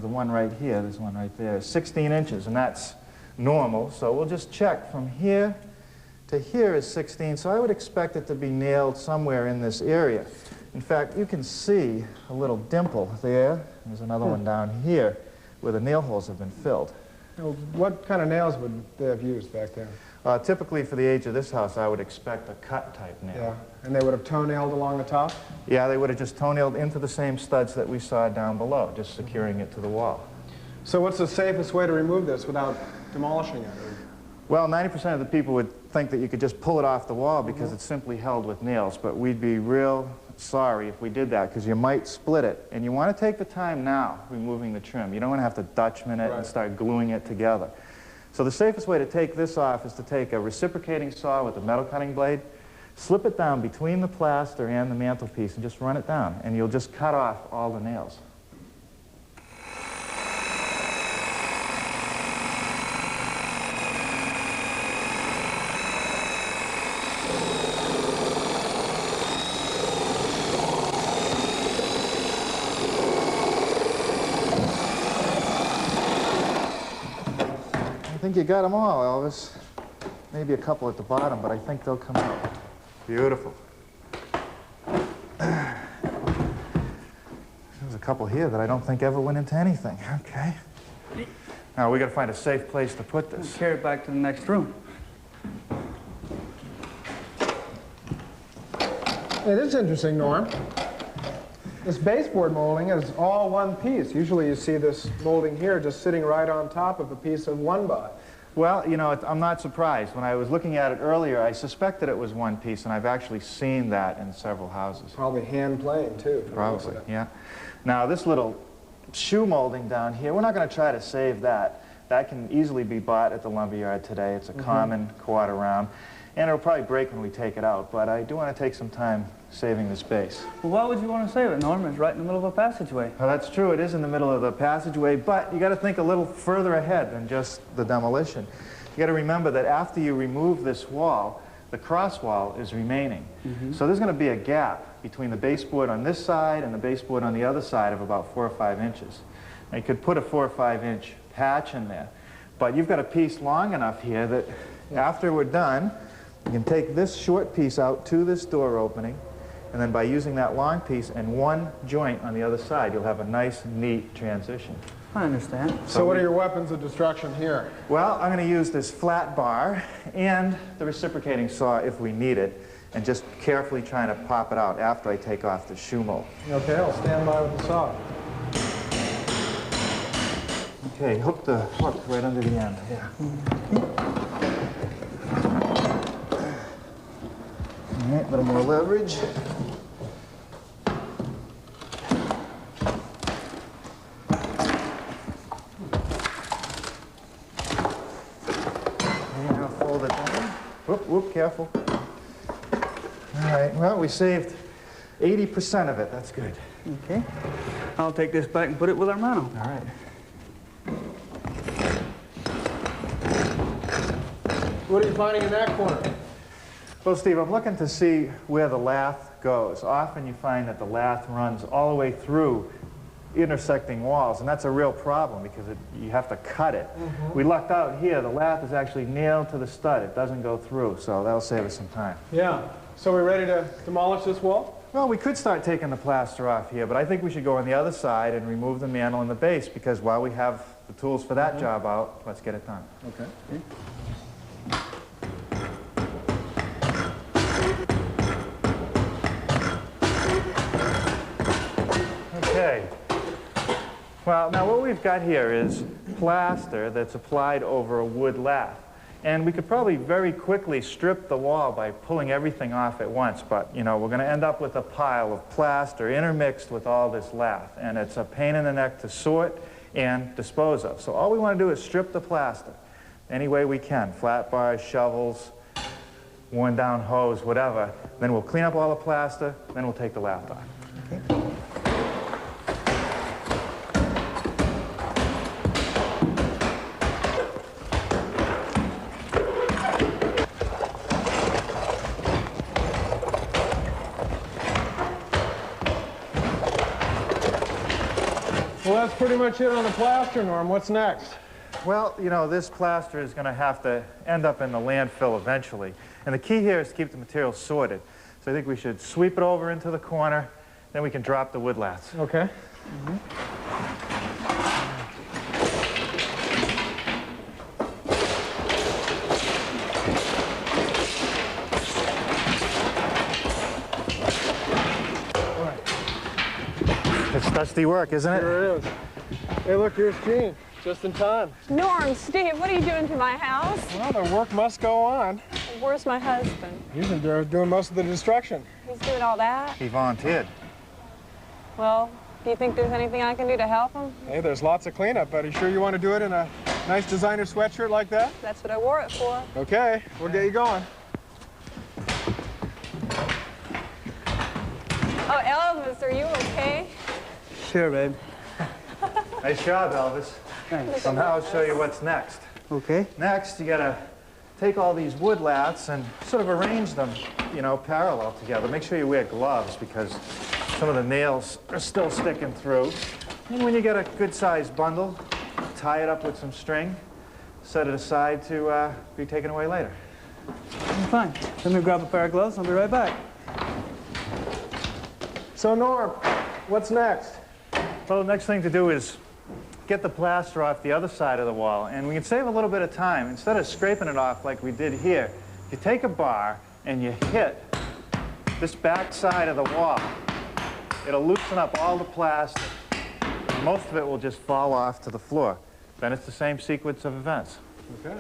the one right here, this one right there, is 16 inches, and that's normal. So we'll just check from here to here is 16, so I would expect it to be nailed somewhere in this area. In fact, you can see a little dimple there. There's another one down here where the nail holes have been filled. Well, what kind of nails would they have used back then? Typically, for the age of this house, I would expect a cut-type nail. Yeah, and they would have toe-nailed along the top? Yeah, they would have just toe-nailed into the same studs that we saw down below, just securing it to the wall. So what's the safest way to remove this without demolishing it? Well, 90% of the people would think that you could just pull it off the wall because it's simply held with nails, but we'd be real sorry if we did that because you might split it. And you want to take the time now removing the trim. You don't want to have to Dutchman it and start gluing it together. So the safest way to take this off is to take a reciprocating saw with a metal cutting blade, slip it down between the plaster and the mantelpiece and just run it down, and you'll just cut off all the nails. I think you got them all, Elvis. Maybe a couple at the bottom, but I think they'll come out. Beautiful. There's a couple here that I don't think ever went into anything. Okay. Now we got to find a safe place to put this. Carry it back to the next room. Hey, this is interesting, Norm. This baseboard molding is all one piece. Usually you see this molding here just sitting right on top of a piece of one-by. Well, you know, I'm not surprised. When I was looking at it earlier, I suspected it was one piece, and I've actually seen that in several houses. Probably hand-planed, too. Probably, yeah. Now, this little shoe molding down here, we're not going to try to save that. That can easily be bought at the lumberyard today. It's a common quarter round, and it'll probably break when we take it out, but I do want to take some time saving the space. Well, why would you want to save it, Norm? It's right in the middle of a passageway. Well, that's true. It is in the middle of the passageway, but you got to think a little further ahead than just the demolition. You got to remember that after you remove this wall, the cross wall is remaining. So there's going to be a gap between the baseboard on this side and the baseboard on the other side of about 4 or 5 inches. Now, you could put a 4 or 5 inch patch in there, but you've got a piece long enough here that after we're done, you can take this short piece out to this door opening, and then by using that long piece and one joint on the other side, you'll have a nice, neat transition. I understand. So what are your weapons of destruction here? Well, I'm going to use this flat bar and the reciprocating saw if we need it, and just carefully trying to pop it out after I take off the shoe mold. Okay, I'll stand by with the saw. Okay, hook the hook right under the end. Yeah. All right, a little more leverage. Fold it down. Whoop, whoop, careful. All right, well, we saved 80% of it. That's good. Okay. I'll take this back and put it with Armano. All right. What are you finding in that corner? Well, Steve, I'm looking to see where the lath goes. Often you find that the lath runs all the way through intersecting walls, and that's a real problem because you have to cut it. We lucked out here. The lath is actually nailed to the stud. It doesn't go through, so that'll save us some time. Yeah. So we're ready to demolish this wall? Well, we could start taking the plaster off here, but I think we should go on the other side and remove the mantel and the base, because while we have the tools for that job out, let's get it done. Okay. Okay. Well, now what we've got here is plaster that's applied over a wood lath. And we could probably very quickly strip the wall by pulling everything off at once, but, you know, we're going to end up with a pile of plaster intermixed with all this lath, and it's a pain in the neck to sort and dispose of. So all we want to do is strip the plaster any way we can, flat bars, shovels, worn down hose, whatever. Then we'll clean up all the plaster, then we'll take the lath off. Okay. Well, that's pretty much it on the plaster, Norm. What's next? Well, you know, this plaster is going to have to end up in the landfill eventually. And the key here is to keep the material sorted. So I think we should sweep it over into the corner, then we can drop the wood lats. Okay. It's dusty work, isn't it? Sure is. Hey, look, here's Gene. Just in time. Norm, Steve, what are you doing to my house? Well, the work must go on. Where's my husband? He's been doing most of the destruction. He's doing all that? He volunteered. Well, do you think there's anything I can do to help him? Hey, there's lots of cleanup, but are you sure you want to do it in a nice designer sweatshirt like that? That's what I wore it for. Okay, we'll get you going. Oh, Elvis, are you okay? Sure, babe. Nice job, Elvis. Thanks. So now I'll show you what's next. Okay. Next, you got to take all these wood lats and sort of arrange them, you know, parallel together. Make sure you wear gloves because some of the nails are still sticking through. And when you get a good-sized bundle, tie it up with some string, set it aside to be taken away later. Fine. Let me grab a pair of gloves. I'll be right back. So, Norm, what's next? Well, the next thing to do is get the plaster off the other side of the wall, and we can save a little bit of time. Instead of scraping it off like we did here, if you take a bar and you hit this back side of the wall, it'll loosen up all the plaster. Most of it will just fall off to the floor. Then it's the same sequence of events. Okay.